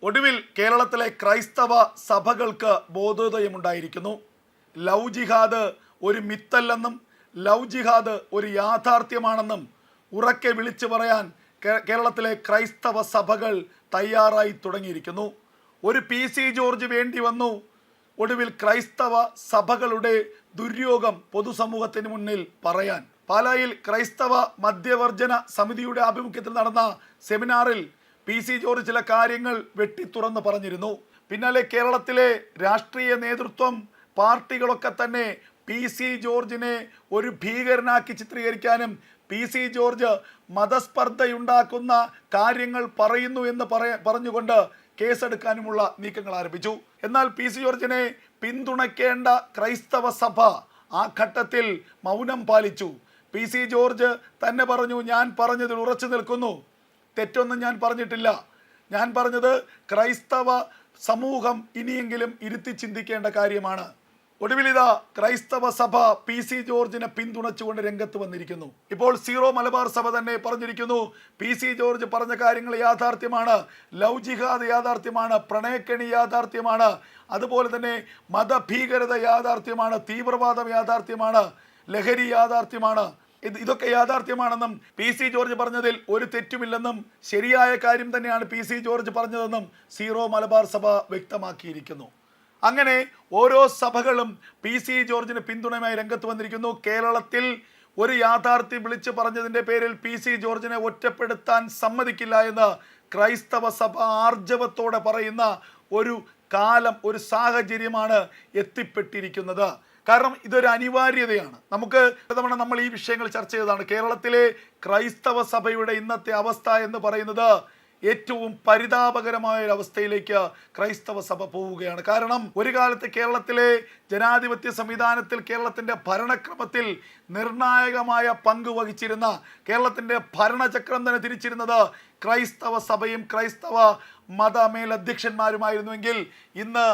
ഒടുവിൽ കേരളത്തിലെ ക്രൈസ്തവ സഭകൾക്ക് ബോധോദയമുണ്ടായിരിക്കുന്നു. ലവ് ജിഹാദ് ഒരു മിത്തല്ലെന്നും ലവ് ജിഹാദ് ഒരു യാഥാർത്ഥ്യമാണെന്നും ഉറക്കെ വിളിച്ചു പറയാൻ കേരളത്തിലെ ക്രൈസ്തവ സഭകൾ തയ്യാറായി തുടങ്ങിയിരിക്കുന്നു. ഒരു PC ജോർജ് വേണ്ടി വന്നു ഒടുവിൽ ക്രൈസ്തവ സഭകളുടെ ദുര്യോഗം പൊതുസമൂഹത്തിന് മുന്നിൽ പറയാൻ. പാലായിൽ ക്രൈസ്തവ മദ്യവർജന സമിതിയുടെ ആഭിമുഖ്യത്തിൽ നടന്ന സെമിനാറിൽ PC ജോർജ് ചില കാര്യങ്ങൾ വെട്ടിത്തുറന്ന് പറഞ്ഞിരുന്നു. പിന്നാലെ കേരളത്തിലെ രാഷ്ട്രീയ നേതൃത്വം, പാർട്ടികളൊക്കെ തന്നെ PC ജോർജിനെ ഒരു ഭീകരനാക്കി ചിത്രീകരിക്കാനും PC ജോർജ് മതസ്പർദ്ധയുണ്ടാക്കുന്ന കാര്യങ്ങൾ പറയുന്നു എന്ന് പറഞ്ഞുകൊണ്ട് കേസെടുക്കാനുമുള്ള നീക്കങ്ങൾ ആരംഭിച്ചു. എന്നാൽ PC ജോർജിനെ പിന്തുണയ്ക്കേണ്ട ക്രൈസ്തവ സഭ ആ ഘട്ടത്തിൽ മൗനം പാലിച്ചു. PC ജോർജ് തന്നെ പറഞ്ഞു, ഞാൻ പറഞ്ഞതിൽ ഉറച്ചു നിൽക്കുന്നു, തെറ്റൊന്നും ഞാൻ പറഞ്ഞിട്ടില്ല, ഞാൻ പറഞ്ഞത് ക്രൈസ്തവ സമൂഹം ഇനിയെങ്കിലും ഇരുത്തി ചിന്തിക്കേണ്ട കാര്യമാണ്. ഒടുവിലിതാ ക്രൈസ്തവ സഭ PC ജോർജിനെ പിന്തുണച്ചുകൊണ്ട് രംഗത്ത് വന്നിരിക്കുന്നു. ഇപ്പോൾ സീറോ മലബാർ സഭ തന്നെ പറഞ്ഞിരിക്കുന്നു, PC ജോർജ് പറഞ്ഞ കാര്യങ്ങൾ യാഥാർത്ഥ്യമാണ്, ലവ് ജിഹാദ് യാഥാർത്ഥ്യമാണ്, പ്രണയക്കെണി യാഥാർത്ഥ്യമാണ്, അതുപോലെ തന്നെ മതഭീകരത യാഥാർത്ഥ്യമാണ്, തീവ്രവാദം യാഥാർത്ഥ്യമാണ്, ലഹരി യാഥാർത്ഥ്യമാണ്. ഇതൊക്കെ യാഥാർത്ഥ്യമാണെന്നും PC ജോർജ് പറഞ്ഞതിൽ ഒരു തെറ്റുമില്ലെന്നും ശരിയായ കാര്യം തന്നെയാണ് PC ജോർജ് പറഞ്ഞതെന്നും സീറോ മലബാർ സഭ വ്യക്തമാക്കിയിരിക്കുന്നു. അങ്ങനെ ഓരോ സഭകളും PC ജോർജിന് പിന്തുണയുമായി രംഗത്ത് വന്നിരിക്കുന്നു. കേരളത്തിൽ ഒരു യാഥാർത്ഥ്യം വിളിച്ചു പറഞ്ഞതിൻ്റെ പേരിൽ PC ജോർജിനെ ഒറ്റപ്പെടുത്താൻ സമ്മതിക്കില്ല എന്ന് ക്രൈസ്തവ സഭ ആർജവത്തോടെ പറയുന്ന ഒരു കാലം, ഒരു സാഹചര്യമാണ് എത്തിപ്പെട്ടിരിക്കുന്നത്. കാരണം ഇതൊരു അനിവാര്യതയാണ്. നമുക്ക് തവണ നമ്മൾ ഈ വിഷയങ്ങൾ ചർച്ച ചെയ്തതാണ്. കേരളത്തിലെ ക്രൈസ്തവ സഭയുടെ ഇന്നത്തെ അവസ്ഥ എന്ന് പറയുന്നത് ഏറ്റവും പരിതാപകരമായ ഒരു അവസ്ഥയിലേക്ക് ക്രൈസ്തവ സഭ പോവുകയാണ്. കാരണം ഒരു കാലത്ത് കേരളത്തിലെ ജനാധിപത്യ സംവിധാനത്തിൽ, കേരളത്തിൻ്റെ ഭരണക്രമത്തിൽ നിർണായകമായ പങ്ക് വഹിച്ചിരുന്ന, കേരളത്തിൻ്റെ ഭരണചക്രം തന്നെ തിരിച്ചിരുന്നത് ക്രൈസ്തവ സഭയും ക്രൈസ്തവ മതമേലധ്യക്ഷന്മാരുമായിരുന്നുവെങ്കിൽ ഇന്ന്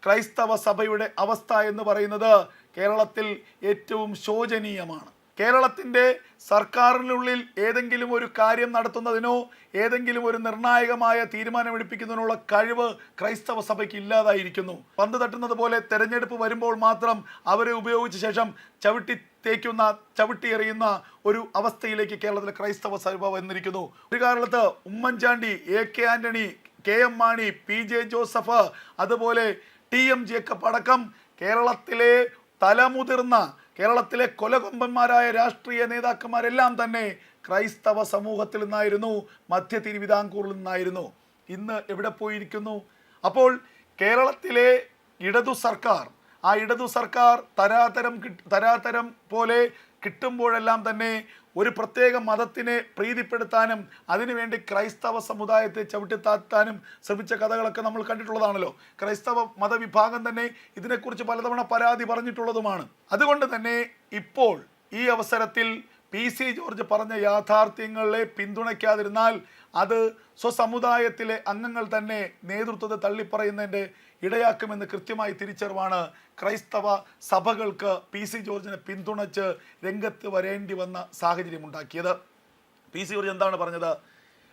ക്രൈസ്തവ സഭയുടെ അവസ്ഥ എന്ന് പറയുന്നത് കേരളത്തിൽ ഏറ്റവും ശോചനീയമാണ്. കേരളത്തിൻ്റെ സർക്കാരിനുള്ളിൽ ഏതെങ്കിലും ഒരു കാര്യം നടത്തുന്നതിനോ ഏതെങ്കിലും ഒരു നിർണായകമായ തീരുമാനമെടുപ്പിക്കുന്നതിനുള്ള കഴിവ് ക്രൈസ്തവ സഭയ്ക്ക് ഇല്ലാതായിരിക്കുന്നു. പന്ത് തട്ടുന്നത് പോലെ തെരഞ്ഞെടുപ്പ് വരുമ്പോൾ മാത്രം അവരെ ഉപയോഗിച്ച ശേഷം ചവിട്ടി എറിയുന്ന ഒരു അവസ്ഥയിലേക്ക് കേരളത്തിലെ ക്രൈസ്തവ സഭ വന്നിരിക്കുന്നു. ഒരു കാലത്ത് Oommen Chandy, AK Antony, KM Mani, PJ Joseph, അതുപോലെ TM ജേക്കബ് അടക്കം കേരളത്തിലെ തലമുതിർന്ന, കേരളത്തിലെ കൊലകൊമ്പന്മാരായ രാഷ്ട്രീയ നേതാക്കന്മാരെല്ലാം തന്നെ ക്രൈസ്തവ സമൂഹത്തിൽ നിന്നായിരുന്നു, മധ്യ തിരുവിതാംകൂറിൽ നിന്നായിരുന്നു. ഇന്ന് എവിടെ പോയിരിക്കുന്നു? അപ്പോൾ കേരളത്തിലെ ഇടതു സർക്കാർ, ആ ഇടതു സർക്കാർ തരാതരം പോലെ കിട്ടുമ്പോഴെല്ലാം തന്നെ ഒരു പ്രത്യേക മതത്തിനെ പ്രീതിപ്പെടുത്താനും അതിനുവേണ്ടി ക്രൈസ്തവ സമുദായത്തെ ചവിട്ടിത്താത്താനും ശ്രമിച്ച കഥകളൊക്കെ നമ്മൾ കണ്ടിട്ടുള്ളതാണല്ലോ. ക്രൈസ്തവ മതവിഭാഗം തന്നെ ഇതിനെക്കുറിച്ച് പലതവണ പരാതി പറഞ്ഞിട്ടുള്ളതുമാണ്. അതുകൊണ്ട് തന്നെ ഇപ്പോൾ ഈ അവസരത്തിൽ PC ജോർജ് പറഞ്ഞ യാഥാർത്ഥ്യങ്ങളെ പിന്തുണയ്ക്കാതിരുന്നാൽ അത് സ്വസമുദായത്തിലെ അംഗങ്ങൾ തന്നെ നേതൃത്വത്തെ തള്ളിപ്പറയുന്നതിൻ്റെ ഇടയാക്കുമെന്ന് കൃത്യമായി തിരിച്ചറിവാണ് ക്രൈസ്തവ സഭകൾക്ക് PC ജോർജിനെ പിന്തുണച്ച് രംഗത്ത് വരേണ്ടി വന്ന സാഹചര്യം ഉണ്ടാക്കിയത്. PC ജോർജ് എന്താണ് പറഞ്ഞത്?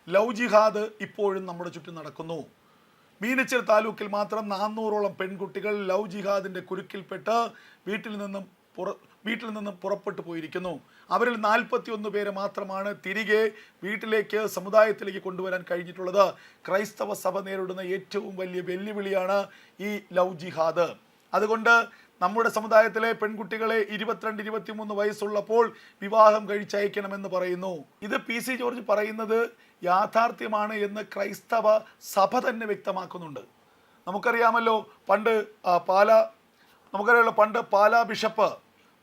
ലവ് ജിഹാദ് ഇപ്പോഴും നമ്മുടെ ചുറ്റും നടക്കുന്നു. മീനച്ചിൽ താലൂക്കിൽ മാത്രം 400ഓളം പെൺകുട്ടികൾ ലവ് ജിഹാദിൻ്റെ കുരുക്കിൽപ്പെട്ട് വീട്ടിൽ നിന്നും പുറപ്പെട്ടു പോയിരിക്കുന്നു. അവരിൽ 41 പേരെ മാത്രമാണ് തിരികെ വീട്ടിലേക്ക്, സമുദായത്തിലേക്ക് കൊണ്ടുവരാൻ കഴിഞ്ഞിട്ടുള്ളത്. ക്രൈസ്തവ സഭ നേരിടുന്ന ഏറ്റവും വലിയ വെല്ലുവിളിയാണ് ഈ ലവ് ജിഹാദ്. അതുകൊണ്ട് നമ്മുടെ സമുദായത്തിലെ പെൺകുട്ടികളെ 22-23 വയസ്സുള്ളപ്പോൾ വിവാഹം കഴിച്ചയക്കണമെന്ന് പറയുന്നു. ഇത് PC ജോർജ് പറയുന്നത് യാഥാർത്ഥ്യമാണ് എന്ന് ക്രൈസ്തവ സഭ തന്നെ വ്യക്തമാക്കുന്നുണ്ട്. നമുക്കറിയാമല്ലോ, പണ്ട് പാലാ ബിഷപ്പ്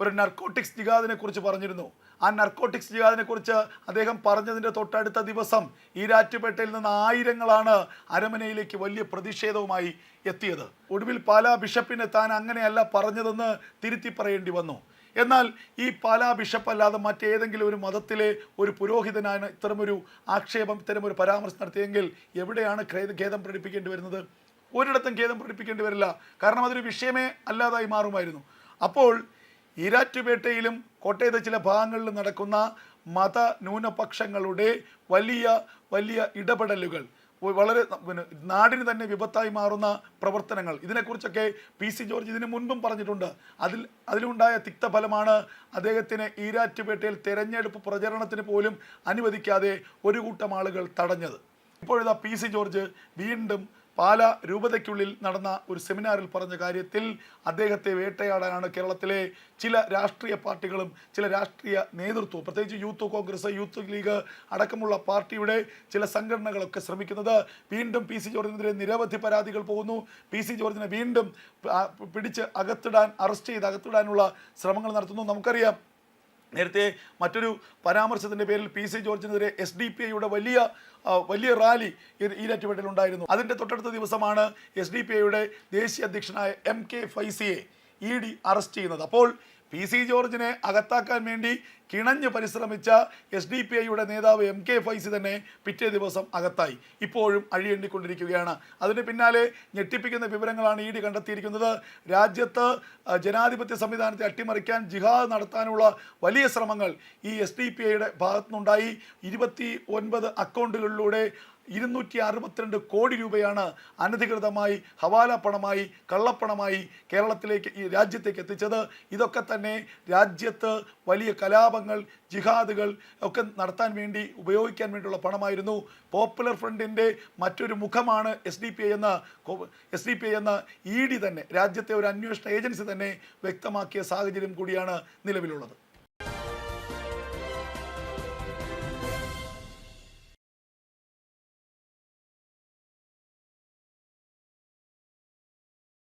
ഒരു നർക്കോട്ടിക്സ് ജിഹാദിനെ കുറിച്ച് പറഞ്ഞിരുന്നു. ആ നർക്കോട്ടിക്സ് ജിഹാദിനെ കുറിച്ച് അദ്ദേഹം പറഞ്ഞതിൻ്റെ തൊട്ടടുത്ത ദിവസം ഈരാറ്റുപേട്ടയിൽ നിന്ന് ആയിരങ്ങളാണ് അരമനയിലേക്ക് വലിയ പ്രതിഷേധവുമായി എത്തിയത്. ഒടുവിൽ പാലാ ബിഷപ്പിനെ താൻ അങ്ങനെയല്ല പറഞ്ഞതെന്ന് തിരുത്തി പറയേണ്ടി വന്നു. എന്നാൽ ഈ പാലാ ബിഷപ്പ് അല്ലാതെ മറ്റേതെങ്കിലും ഒരു മതത്തിലെ ഒരു പുരോഹിതനാണ് ഇത്തരമൊരു ആക്ഷേപം, ഇത്തരമൊരു പരാമർശം നടത്തിയെങ്കിൽ എവിടെയാണ് ഖേദം പ്രകടിപ്പിക്കേണ്ടി വരുന്നത്? ഒരിടത്തും ഖേദം പ്രകടിപ്പിക്കേണ്ടി വരില്ല. കാരണം അതൊരു വിഷയമേ അല്ലാതായി മാറുമായിരുന്നു. അപ്പോൾ ഈരാറ്റുപേട്ടയിലും കോട്ടയത്തെ ചില ഭാഗങ്ങളിലും നടക്കുന്ന മത ന്യൂനപക്ഷങ്ങളുടെ വലിയ വലിയ ഇടപെടലുകൾ, വളരെ നാടിന് തന്നെ വിപത്തായി മാറുന്ന പ്രവർത്തനങ്ങൾ, ഇതിനെക്കുറിച്ചൊക്കെ പി സി ജോർജ് ഇതിനു മുൻപും പറഞ്ഞിട്ടുണ്ട്. അതിലുണ്ടായ തിക്തഫലമാണ് അദ്ദേഹത്തിന് ഈരാറ്റുപേട്ടയിൽ തെരഞ്ഞെടുപ്പ് പ്രചരണത്തിന് പോലും അനുവദിക്കാതെ ഒരു കൂട്ടം ആളുകൾ തടഞ്ഞത്. ഇപ്പോഴിതാ പി സി ജോർജ് വീണ്ടും പാലാ രൂപതയ്ക്കുള്ളിൽ നടന്ന ഒരു സെമിനാറിൽ പറഞ്ഞ കാര്യത്തിൽ അദ്ദേഹത്തെ വേട്ടയാടാനാണ് കേരളത്തിലെ ചില രാഷ്ട്രീയ പാർട്ടികളും ചില രാഷ്ട്രീയ നേതൃത്വവും, പ്രത്യേകിച്ച് യൂത്ത് കോൺഗ്രസ്, യൂത്ത് ലീഗ് അടക്കമുള്ള പാർട്ടിയുടെ ചില സംഘടനകളൊക്കെ ശ്രമിക്കുന്നത്. വീണ്ടും പി സി ജോർജിനെതിരെ നിരവധി പരാതികൾ പോകുന്നു. പി സി ജോർജിനെ വീണ്ടും പിടിച്ച് അറസ്റ്റ് ചെയ്ത് അകത്തിടാനുള്ള ശ്രമങ്ങൾ നടത്തുന്നു. നമുക്കറിയാം, നേരത്തെ മറ്റൊരു പരാമർശത്തിൻ്റെ പേരിൽ പി സി ജോർജിനെതിരെ SDPIയുടെ വലിയ റാലി ഈരാറ്റുപേട്ടയിൽ ഉണ്ടായിരുന്നു. അതിൻ്റെ തൊട്ടടുത്ത ദിവസമാണ് SDPIയുടെ ദേശീയ അധ്യക്ഷനായ MK ഫൈസിയെ ED അറസ്റ്റ് ചെയ്യുന്നത്. അപ്പോൾ പി സി ജോർജിനെ അകത്താക്കാൻ വേണ്ടി കിണഞ്ഞ് പരിശ്രമിച്ച SDPIയുടെ നേതാവ് MK ഫൈസി തന്നെ പിറ്റേ ദിവസം അകത്തായി. ഇപ്പോഴും അഴിയെണ്ണിക്കൊണ്ടിരിക്കുകയാണ്. അതിന് പിന്നാലെ ഞെട്ടിപ്പിക്കുന്ന വിവരങ്ങളാണ് ED കണ്ടെത്തിയിരിക്കുന്നത്. രാജ്യത്ത് ജനാധിപത്യ സംവിധാനത്തെ അട്ടിമറിക്കാൻ ജിഹാദ് നടത്താനുള്ള വലിയ ശ്രമങ്ങൾ ഈ SDPIയുടെ ഭാഗത്തുനിന്നുണ്ടായി. 29 അക്കൗണ്ടുകളിലൂടെ 262 കോടി രൂപയാണ് അനധികൃതമായി ഹവാല പണമായി കള്ളപ്പണമായി കേരളത്തിലേക്ക്, ഈ രാജ്യത്തേക്ക് എത്തിച്ചത്. ഇതൊക്കെ തന്നെ രാജ്യത്ത് വലിയ കലാപങ്ങൾ, ജിഹാദുകൾ ഒക്കെ നടത്താൻ വേണ്ടി ഉപയോഗിക്കാൻ വേണ്ടിയുള്ള പണമായിരുന്നു. പോപ്പുലർ ഫ്രണ്ടിൻ്റെ മറ്റൊരു മുഖമാണ് SDPI എന്ന ED തന്നെ, രാജ്യത്തെ ഒരു അന്വേഷണ ഏജൻസി തന്നെ വ്യക്തമാക്കിയ സാഹചര്യം കൂടിയാണ് നിലവിലുള്ളത്.